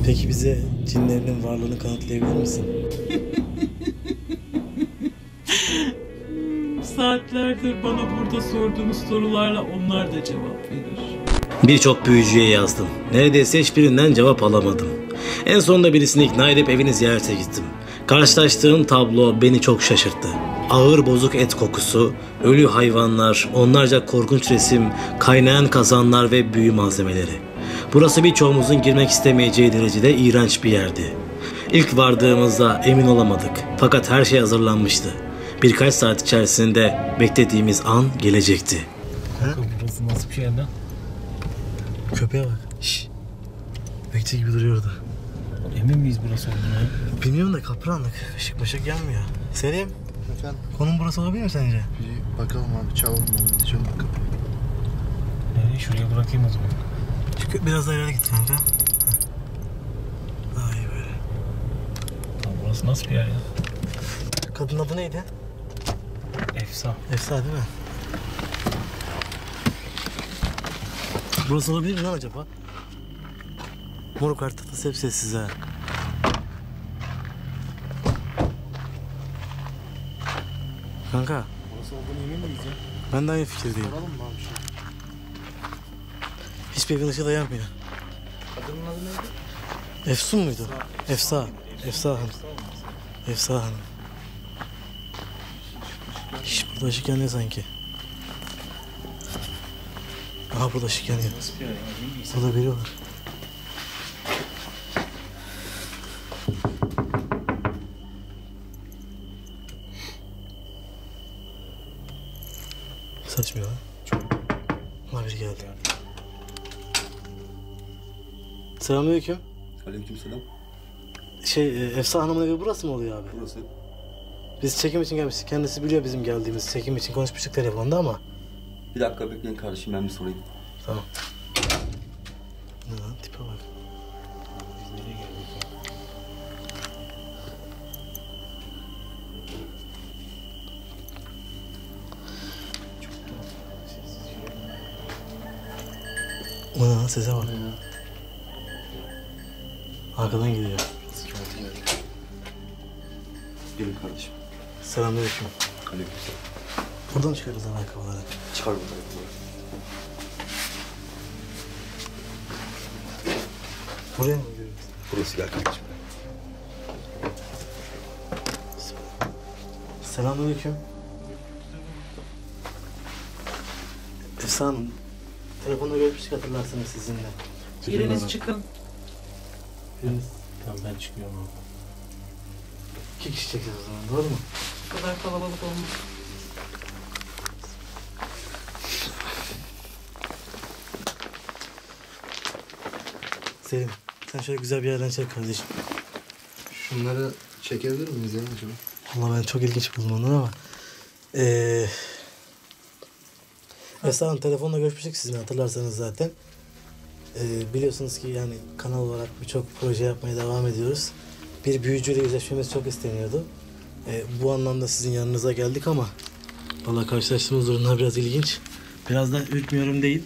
Peki bize cinlerinin varlığını kanıtlayabilir misin? Saatlerdir bana burada sorduğunuz sorularla onlar da cevap verir. Birçok büyücüye yazdım. Neredeyse hiçbirinden cevap alamadım. En sonunda birisini ikna edip evini ziyarete gittim. Karşılaştığım tablo beni çok şaşırttı. Ağır bozuk et kokusu, ölü hayvanlar, onlarca korkunç resim, kaynayan kazanlar ve büyü malzemeleri. Burası birçoğumuzun girmek istemeyeceği derecede iğrenç bir yerdi. İlk vardığımızda emin olamadık. Fakat her şey hazırlanmıştı. Birkaç saat içerisinde beklediğimiz an gelecekti. Burası nasıl bir şey lan? Köpeğe bak. Şşş. Bekçi gibi duruyordu. Emin miyiz burası olduğuna? Bilmiyorum da karanlık. Işık mışık yanmıyor. Selim, Efendim? konum burası olabilir mi sence? Bir bakalım abi, çalalım olmadı. Çalalım kapıyı. Nereye? Şuraya bırakayım o zaman. Çünkü biraz daha ileri git kanka. Daha iyi böyle. Lan burası nasıl bir yer ya? Kadının adı neydi? Efsa. Efsa değil mi? Burası olabilir mi lan acaba? Moruk artık hep sessiz ha. Kanka. Burası olduğunu emin miyiz ya? Ben de aynı fikirdeyim. Soralım mı abi şey? Hiçbir evin ışığı da yanmıyor. Kadının adı neydi? Efsun muydu? Efsa. Efsa Hanım. Efsa Hanım. Şş, burada ışık yanıyor sanki. Aha burada ışık yanıyor. Nasıl bir yer ya? Emin miyiz? Burada biri var. Saçmıyor lan. Ama biri geldi. Selamünaleyküm. Aleykümselam. Efsa Hanım'ın evi burası mı oluyor abi? Burası. Biz çekim için gelmiştik. Kendisi biliyor bizim geldiğimiz. Çekim için konuşmuştuk telefonda ama. Bir dakika bekleyin kardeşim, ben bir sorayım. Tamam. Ne lan, tipe bak. Biz nereye geldik ya? Çok tuhaf. Sessiz yürüyor. O ne lan, sese bak. Arkadan geliyor. Sıkıntı geldi. Gelin kardeşim. Selamünaleyküm. Aleykümselam. Buradan çıkarız ayakkabıları. Çıkar bunları. Buraya mı gidiyoruz? Burası, gel kardeşim. Selamünaleyküm. Efsa Hanım. Telefonda görüşmüştük, hatırlarsınız sizinle. Biriniz çıkın. Biriniz. Tamam ben çıkıyorum oradan. 2 kişi çekeceğiz o zaman, doğru mu? Bu kadar kalabalık olmaz. Selim, sen şöyle güzel bir yerden çek kardeşim. Şunları çekebilir miyiz ya acaba? Vallahi ben çok ilginç buldum onları ama. Efsa Hanım, telefonla görüşmüştük sizinle, hatırlarsanız zaten. Biliyorsunuz ki yani kanal olarak birçok proje yapmaya devam ediyoruz. Bir büyücüyle yüzleşmemiz çok isteniyordu. Bu anlamda sizin yanınıza geldik ama vallahi karşılaştığımız durumlar biraz ilginç. Biraz da ürkmüyorum değil.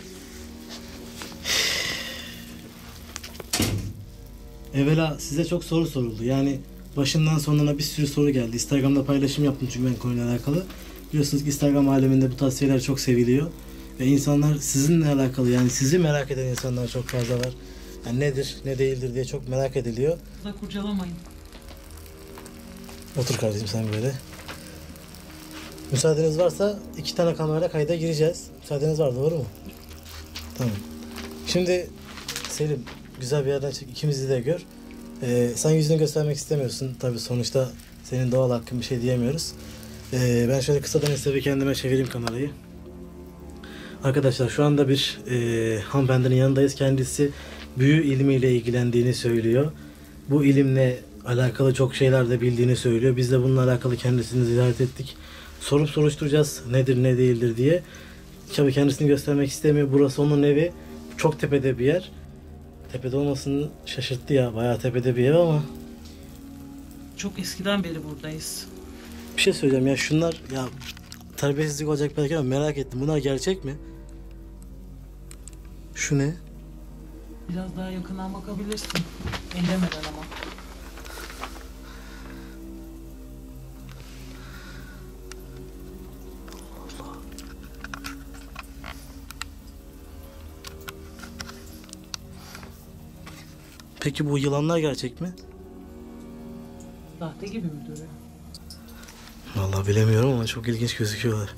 Evvela size çok soru soruldu. Yani başından sonuna bir sürü soru geldi. Instagram'da paylaşım yaptım çünkü ben konuyla alakalı. Biliyorsunuz ki Instagram aleminde bu tarz şeyler çok seviliyor. Ve insanlar sizinle alakalı, yani sizi merak eden insanlar çok fazla var. Yani nedir, ne değildir diye çok merak ediliyor. Da kurcalamayın. Otur kardeşim sen böyle. Müsaadeniz varsa 2 tane kamerayla kayda gireceğiz. Müsaadeniz var, doğru mu? Tamam. Şimdi Selim, güzel bir yerden çek, ikimizi de gör. Sen yüzünü göstermek istemiyorsun. Tabii sonuçta senin doğal hakkın, bir şey diyemiyoruz. Ben şöyle kısadan size bir kendime çevireyim kamerayı. Arkadaşlar şu anda bir hanımefendinin yanındayız. Kendisi büyü ilmiyle ilgilendiğini söylüyor. Bu ilimle alakalı çok şeyler de bildiğini söylüyor. Biz de bununla alakalı kendisini ziyaret ettik. Sorup soruşturacağız nedir ne değildir diye. Tabii kendisini göstermek istemiyor. Burası onun evi. Çok tepede bir yer. Tepede olmasını şaşırttı ya. Bayağı tepede bir ev ama. Çok eskiden beri buradayız. Bir şey söyleyeceğim ya, şunlar ya terbiyesizlik olacak belki ama merak ettim. Bunlar gerçek mi? Şu ne? Biraz daha yakından bakabilirsin. Ellemeden ama. Peki bu yılanlar gerçek mi? Sahte gibi mi duruyor? Vallahi bilemiyorum ama çok ilginç gözüküyorlar.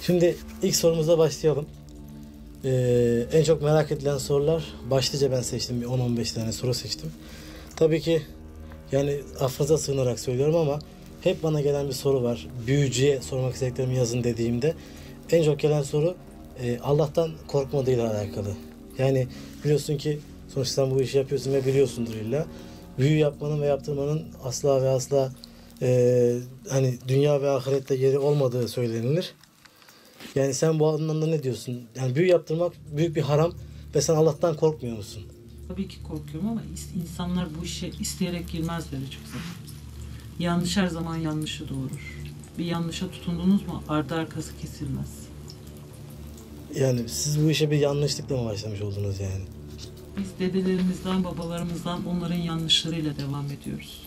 Şimdi ilk sorumuza başlayalım. En çok merak edilen sorular, başlıca ben seçtim, bir 10-15 tane soru seçtim. Tabii ki yani affınıza sığınarak söylüyorum ama hep bana gelen bir soru var. Büyücüye sormak istediklerimi yazın dediğimde en çok gelen soru Allah'tan korkmadığıyla alakalı. Yani biliyorsun ki sonuçta sen bu işi yapıyorsun ve biliyorsundur illa. Büyü yapmanın ve yaptırmanın asla ve asla hani dünya ve ahirette yeri olmadığı söylenilir. Yani sen bu anlamda ne diyorsun? Yani büyü yaptırmak büyük bir haram ve sen Allah'tan korkmuyor musun? Tabii ki korkuyorum ama insanlar bu işe isteyerek girmezler hiçbir zaman. Yanlış her zaman yanlışı doğurur. Bir yanlışa tutundunuz mu ardı arkası kesilmez. Yani siz bu işe bir yanlışlıkla mı başlamış oldunuz yani? Biz dedelerimizden, babalarımızdan onların yanlışlarıyla devam ediyoruz.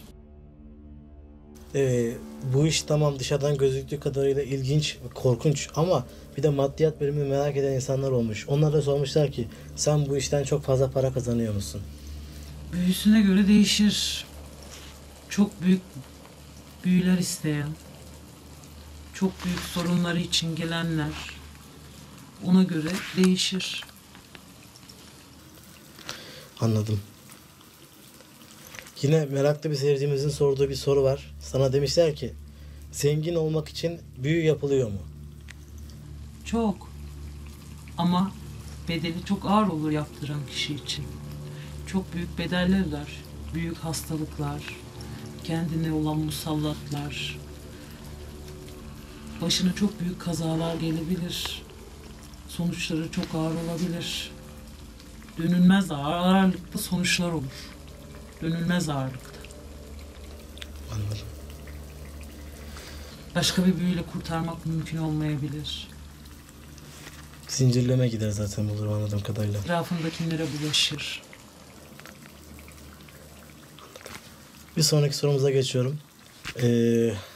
Bu iş tamam dışarıdan gözüktüğü kadarıyla ilginç, korkunç ama bir de maddiyat bölümünü merak eden insanlar olmuş. Onlar da sormuşlar ki sen bu işten çok fazla para kazanıyor musun? Büyüsüne göre değişir. Çok büyük büyüler isteyen, çok büyük sorunları için gelenler, ona göre değişir. Anladım. Yine meraklı bir seyircimizin sorduğu bir soru var. Sana demişler ki zengin olmak için büyü yapılıyor mu? Çok. Ama bedeli çok ağır olur yaptıran kişi için. Çok büyük bedeller öder. Büyük hastalıklar, kendine olan musallatlar, başına çok büyük kazalar gelebilir. Sonuçları çok ağır olabilir. Dönülmez ağırlıklı sonuçlar olur. Dönülmez ağırlıkta. Anladım. Başka bir büyüyle kurtarmak mümkün olmayabilir. Zincirleme gider zaten bu durum anladığım kadarıyla. Etrafındakilere bulaşır. Bir sonraki sorumuza geçiyorum.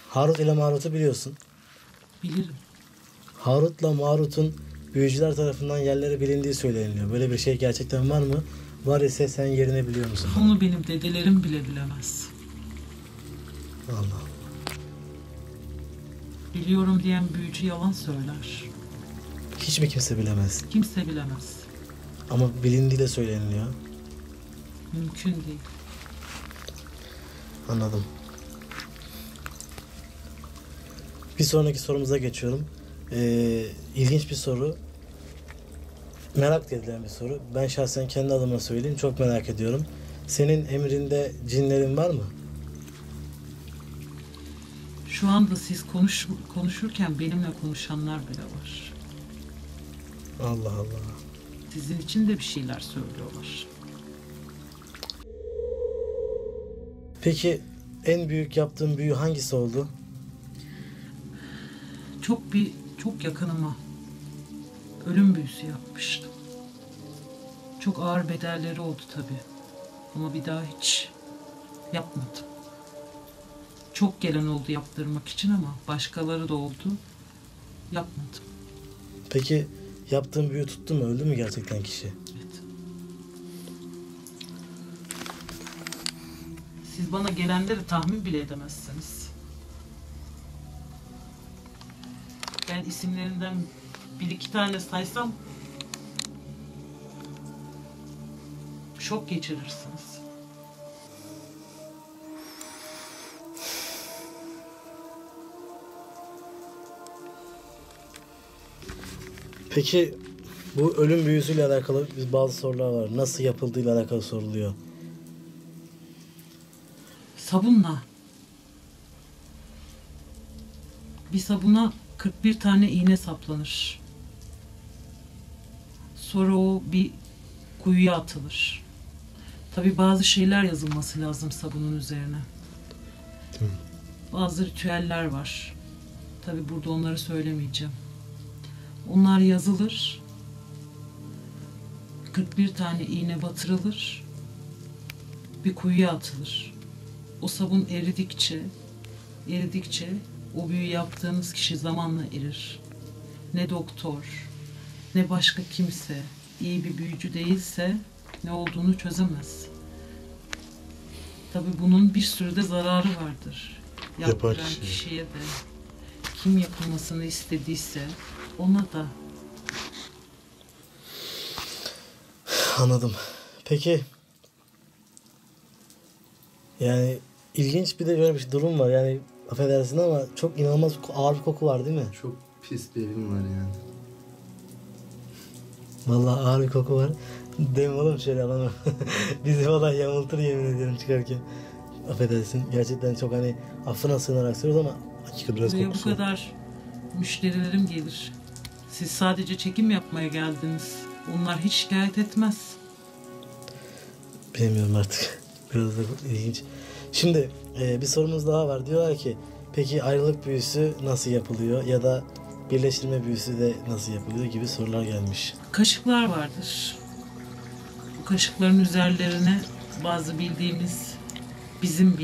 Harut ile Marut'u biliyorsun. Bilirim. Harut'la Marut'un büyücüler tarafından yerleri bilindiği söyleniyor. Böyle bir şey gerçekten var mı? Var ise sen yerini biliyor musun? Onu benim dedelerim bile bilemez. Allah. Biliyorum diyen büyücü yalan söyler. Hiç mi kimse bilemez? Kimse bilemez. Ama bilindiği de söyleniliyor. Mümkün değil. Anladım. Bir sonraki sorumuza geçiyorum. İlginç bir soru. Merak edilen bir soru. Ben şahsen kendi adıma söyleyeyim. Çok merak ediyorum. Senin emrinde cinlerin var mı? Şu anda siz konuşurken benimle konuşanlar bile var. Allah Allah. Sizin için de bir şeyler söylüyorlar. Peki en büyük yaptığın büyü hangisi oldu? Çok yakınıma ölüm büyüsü yapmıştım. Çok ağır bedelleri oldu tabii. Ama bir daha hiç yapmadım. Çok gelen oldu yaptırmak için ama başkaları da oldu. Yapmadım. Peki yaptığın büyü tuttu mu? Öldü mü gerçekten kişi? Evet. Siz bana gelenleri tahmin bile edemezsiniz. Ben isimlerinden bir iki tane saysam şok geçirirsiniz. Peki bu ölüm büyüsüyle alakalı bazı sorular var. Nasıl yapıldığıyla alakalı soruluyor. Sabunla. Bir sabuna 41 tane iğne saplanır. Sonra o bir kuyuya atılır. Tabii bazı şeyler yazılması lazım sabunun üzerine. Bazı ritüeller var. Tabii burada onları söylemeyeceğim. Onlar yazılır. 41 tane iğne batırılır. Bir kuyuya atılır. O sabun eridikçe o büyü yaptığınız kişi zamanla erir. Ne doktor, ne başka kimse iyi bir büyücü değilse ne olduğunu çözemez. Tabii bunun bir sürü de zararı vardır. Yaptıran kişiye de, kim yapılmasını istediyse ona da. Anladım. Peki yani ilginç bir de böyle bir durum var. Yani affedersin ama çok inanılmaz ağır bir koku var değil mi? Çok pis bir evim var yani. Vallahi ağır bir koku var. Deme oğlum şöyle alalım. Bizi vallahi yamultur yemin ediyorum çıkarken. Affedersin. Gerçekten çok hani affına sığınarak söylüyoruz ama hakikaten biraz Buraya bu kokusu var. kadar müşterilerim gelir. Siz sadece çekim yapmaya geldiniz. Onlar hiç şikayet etmez. Bilmiyorum artık. Biraz da ilginç. Şimdi bir sorumuz daha var. Diyorlar ki peki ayrılık büyüsü nasıl yapılıyor ya da birleştirme büyüsü de nasıl yapılıyor gibi sorular gelmiş. Kaşıklar vardır. Bu kaşıkların üzerlerine bazı bildiğimiz, bizim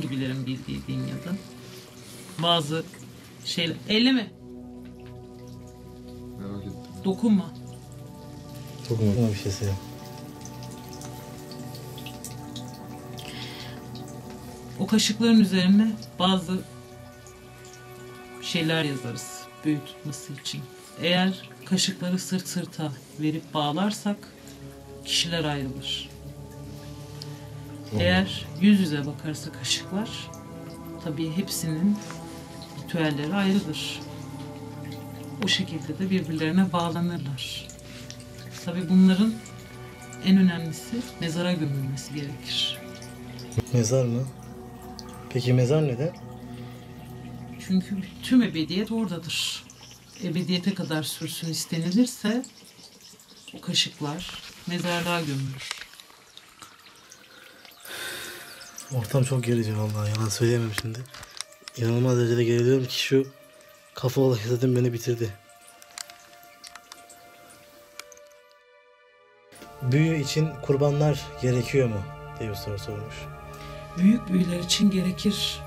gibilerin bildiği diyeyim ya da bazı şeyler. Elleme, Merak ettim. dokunma. Çok mu bir şey söyleyeyim. O kaşıkların üzerine bazı şeyler yazarız büyü tutması için. Eğer kaşıkları sırt sırta verip bağlarsak kişiler ayrılır. Eğer yüz yüze bakarsa kaşıklar, tabii hepsinin ritüelleri ayrıdır. O şekilde de birbirlerine bağlanırlar. Tabii bunların en önemlisi mezara gömülmesi gerekir. Mezar mı? Peki mezar neden? Çünkü tüm ebediyet oradadır. Ebediyete kadar sürsün istenilirse o kaşıklar mezarlığa gömülür. Ortam çok gerici vallahi yalan söyleyemem şimdi. İnanılmaz derecede geriliyorum ki şu kafa olayı zaten beni bitirdi. Büyü için kurbanlar gerekiyor mu diye bir soru sormuş. Büyük büyüler için gerekir.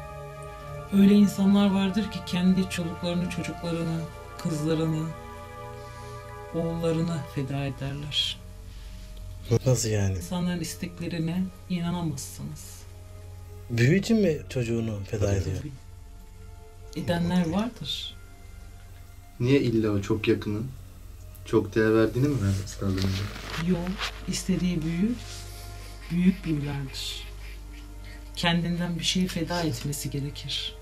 Öyle insanlar vardır ki kendi çocuklarını, çocuklarını, kızlarını, oğullarını feda ederler. Nasıl yani? İnsanların isteklerine inanamazsınız. Büyü için mi çocuğunu feda ediyor? Edenler vardır. Niye illa o çok yakını? Çok değer verdiğini mi sağladığında? Yol, istediği büyü, büyük büyülerdir. Kendinden bir şeyi feda etmesi gerekir.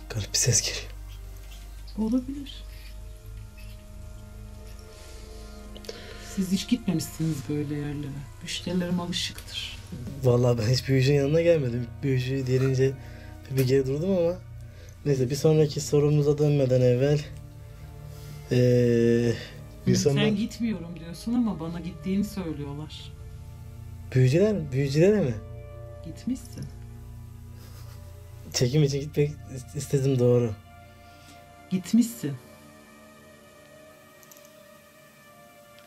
Garip bir ses geliyor. Olabilir. Siz hiç gitmemişsiniz böyle yerlere. Müşterilerim alışıktır. Vallahi ben hiç büyücünün yanına gelmedim. Büyücü deyince bir geri durdum ama neyse bir sonraki sorumuza dönmeden evvel bir Sen sonra gitmiyorum diyorsun ama bana gittiğini söylüyorlar. büyücülere mi? Gitmişsin. Çekim için gitmek istedim doğru. Gitmişsin.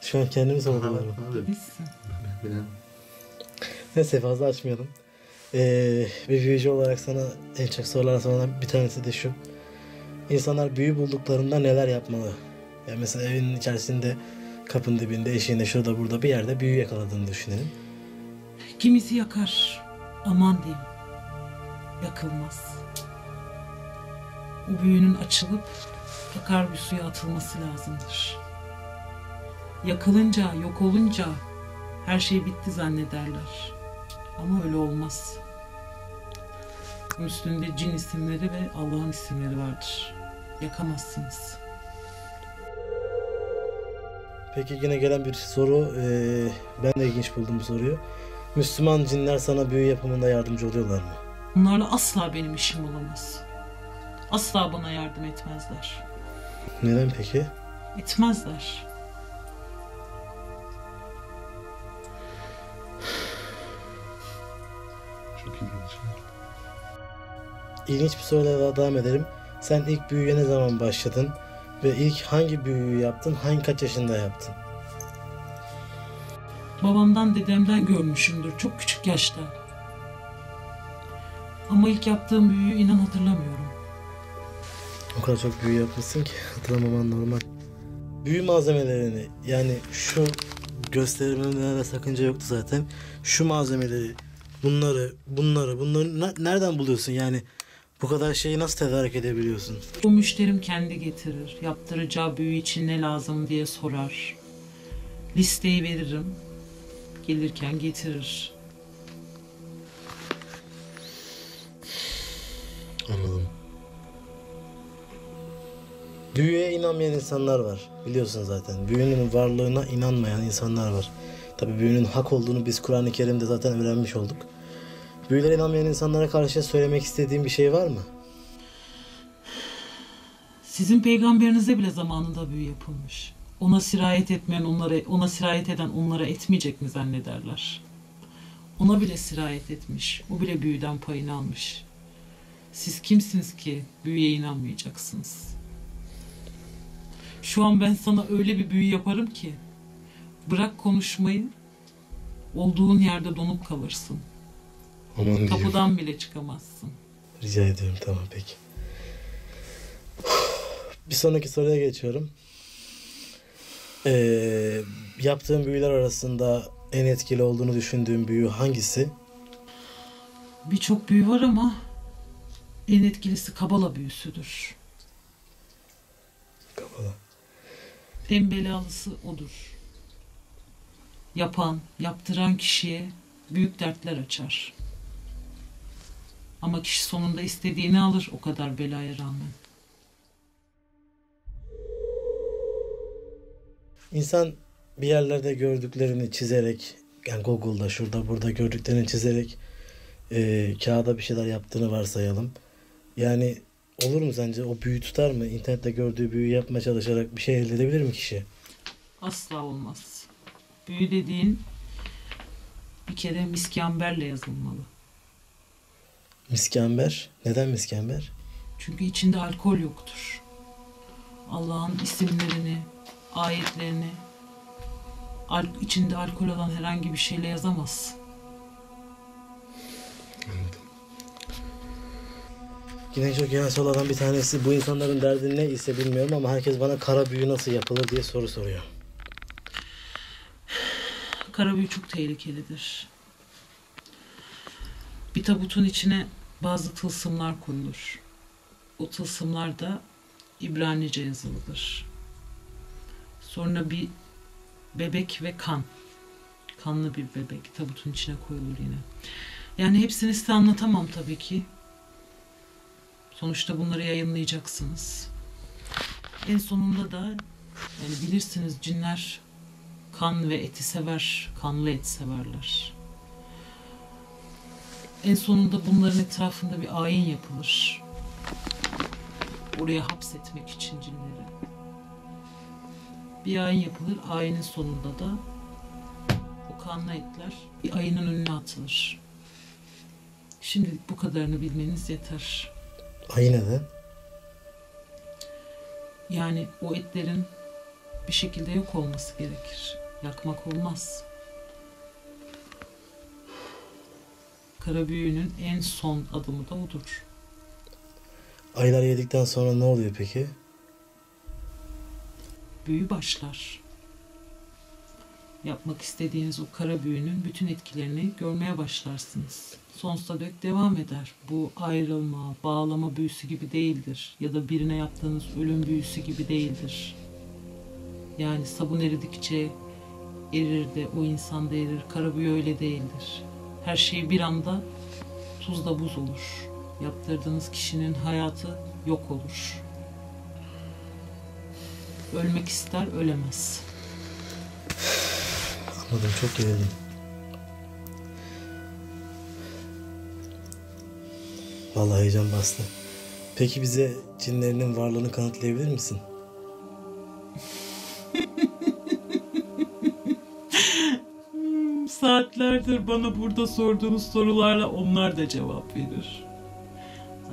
Şu an kendimi sorguluyorum. Abi. Gitmişsin. Bilen. Neyse fazla açmayalım. Bir büyücü olarak sana en çok sorulan sorulan bir tanesi de şu. İnsanlar büyü bulduklarında neler yapmalı? Yani mesela evinin içerisinde, kapının dibinde, eşiğinde, şurada burada bir yerde büyü yakaladığını düşünelim. Kimisi yakar. Aman diyeyim. Yakılmaz. O büyünün açılıp akar bir suya atılması lazımdır. Yakılınca, yok olunca her şey bitti zannederler. Ama öyle olmaz. Üstünde cin isimleri ve Allah'ın isimleri vardır. Yakamazsınız. Peki yine gelen bir soru. Ben de ilginç buldum bu soruyu. Müslüman cinler sana büyü yapımında yardımcı oluyorlar mı? Bunlarla asla benim işim olamaz. Asla bana yardım etmezler. Neden peki? Etmezler. Çok ilginç. İlginç bir soruyla daha devam edelim. Sen ilk büyüye ne zaman başladın? Ve ilk hangi büyüyü yaptın? Kaç yaşında yaptın? Babamdan, dedemden görmüşümdür çok küçük yaşta. Ama ilk yaptığım büyüyü inan hatırlamıyorum. O kadar çok büyü yapmışsın ki hatırlamaman normal. Büyü malzemelerini, yani şu gösterimlerde sakınca yoktu zaten. Şu malzemeleri, bunları nereden buluyorsun yani? Bu kadar şeyi nasıl tedarik edebiliyorsun? Bu müşterim kendi getirir. Yaptıracağı büyü için ne lazım diye sorar. Listeyi veririm. Gelirken getirir. Anladım. Büyüye inanmayan insanlar var. Biliyorsun zaten. Büyünün varlığına inanmayan insanlar var. Tabii büyünün hak olduğunu biz Kur'an-ı Kerim'de zaten öğrenmiş olduk. Büyülere inanmayan insanlara karşı söylemek istediğin bir şey var mı? Sizin peygamberinize bile zamanında büyü yapılmış. Ona sirayet eden onlara etmeyecek mi zannederler? Ona bile sirayet etmiş. O bile büyüden payını almış. Siz kimsiniz ki büyüye inanmayacaksınız? Şu an ben sana öyle bir büyü yaparım ki bırak konuşmayı, olduğun yerde donup kalırsın. Aman diyeyim. Kapıdan bile çıkamazsın. Rica ediyorum, tamam peki. Bir sonraki soruya geçiyorum. Yaptığın büyüler arasında en etkili olduğunu düşündüğün büyü hangisi? Birçok büyü var ama en etkilisi Kabala büyüsüdür. Kabala. En belalısı odur. Yaptıran kişiye büyük dertler açar. Ama kişi sonunda istediğini alır o kadar belaya rağmen. İnsan bir yerlerde gördüklerini çizerek, yani Google'da şurada burada gördüklerini çizerek kağıda bir şeyler yaptığını varsayalım. Yani olur mu sence? O büyü tutar mı? İnternette gördüğü büyü yapmaya çalışarak bir şey elde edebilir mi kişi? Asla olmaz. Büyü dediğin bir kere miskamberle yazılmalı. Miskamber. Neden miskamber? Çünkü içinde alkol yoktur. Allah'ın isimlerini, ayetlerini içinde alkol olan herhangi bir şeyle yazamaz. Yine çok yani sorulardan bir tanesi, bu insanların derdi ne ise bilmiyorum ama herkes bana kara büyü nasıl yapılır diye soru soruyor. Kara büyü çok tehlikelidir. Bir tabutun içine bazı tılsımlar koyulur. O tılsımlar da İbranice yazılıdır. Sonra bir bebek ve kan. Kanlı bir bebek tabutun içine koyulur yine. Yani hepsini size anlatamam tabii ki. Sonuçta bunları yayınlayacaksınız. En sonunda da yani bilirsiniz cinler kan ve eti sever, kanlı et severler. En sonunda bunların etrafında bir ayin yapılır. Oraya hapsetmek için cinleri. Bir ayin yapılır, ayinin sonunda da o kanlı etler bir ayının önüne atılır. Şimdilik bu kadarını bilmeniz yeter. Ayı neden? Yani o etlerin bir şekilde yok olması gerekir. Yakmak olmaz. Kara büyünün en son adımı da odur. Ayılar yedikten sonra ne oluyor peki? Büyü başlar. Yapmak istediğiniz o kara büyünün bütün etkilerini görmeye başlarsınız. Sonsuza dek devam eder. Bu ayrılma, bağlama büyüsü gibi değildir. Ya da birine yaptığınız ölüm büyüsü gibi değildir. Yani sabun eridikçe erir de o insan da erir. Kara büyü öyle değildir. Her şey bir anda tuzla buz olur. Yaptırdığınız kişinin hayatı yok olur. Ölmek ister, ölemez. Anladım, çok gerildim. Vallahi heyecan bastı. Peki bize cinlerinin varlığını kanıtlayabilir misin? Saatlerdir bana burada sorduğunuz sorularla onlar da cevap verir.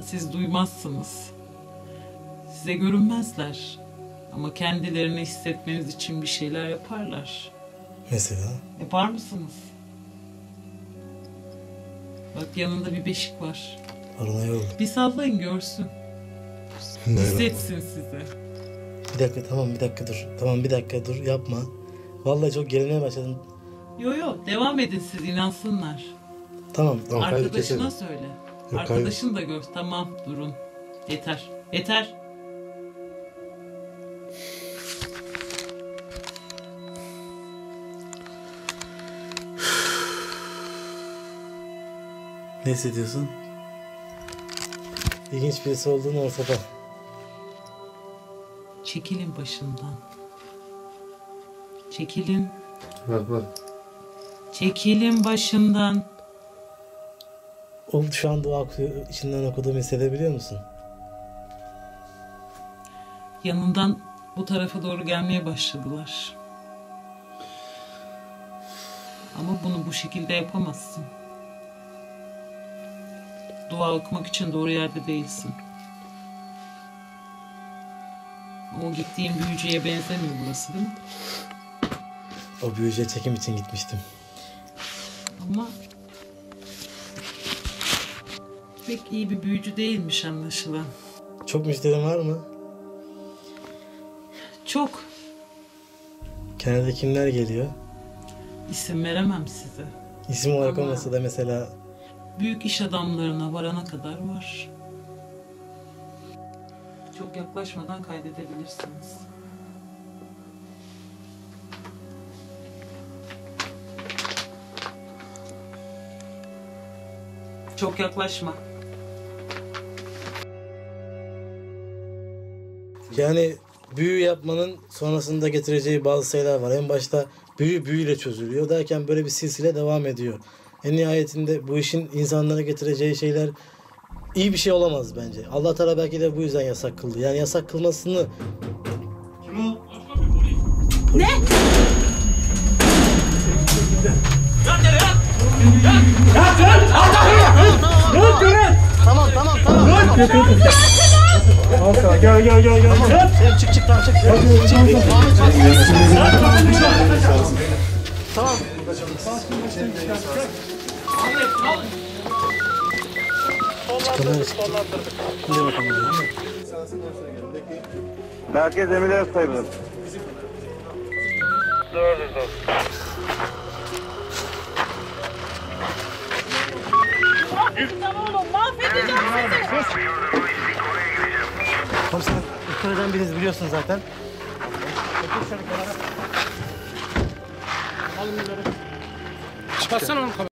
Siz duymazsınız. Size görünmezler. Ama kendilerini hissetmeniz için bir şeyler yaparlar. Mesela. Yapar mısınız? Bak yanında bir beşik var. Paranoya oldu. Bir sallayın görsün. Hissetsin size. Bir dakika tamam bir dakika dur. Tamam bir dakika dur yapma. Vallahi çok gerilmeye başladım. Yo devam edin siz inansınlar. Tamam. Tamam, kaydı Arkadaşına keselim. söyle. Yok, Arkadaşın da gör. Tamam durun. Yeter. Yeter. Ne hissediyorsun? İlginç birisi olduğun ortada. Çekilin başından. Çekilin. Bak bak. Çekilin başından. O şu an dua içinden okuduğumu hissedebiliyor musun? Yanından bu tarafa doğru gelmeye başladılar. Ama bunu bu şekilde yapamazsın. Dua okumak için doğru yerde değilsin. O gittiğin büyücüye benzemiyor burası değil mi? O büyücüye çekim için gitmiştim. Ama pek iyi bir büyücü değilmiş anlaşılan. Çok müşterin var mı? Çok. Genelde kimler geliyor? İsim veremem size. İsim olarak Ama- olmasa da mesela Büyük iş adamlarına varana kadar var. Çok yaklaşmadan kaydedebilirsiniz. Çok yaklaşma. yani büyü yapmanın sonrasında getireceği bazı şeyler var. En başta büyüyle çözülüyor derken böyle bir silsile devam ediyor. En nihayetinde bu işin insanlara getireceği şeyler iyi bir şey olamaz bence. Allah Teala belki de bu yüzden yasak kıldı. Yani yasak kılmasını çık tamam çık. Çıkalım. Hadi bakalım. Merkez emirler sayılır. Komiserim, yukarıdan biriniz biliyorsun zaten. Çıkarsana onu.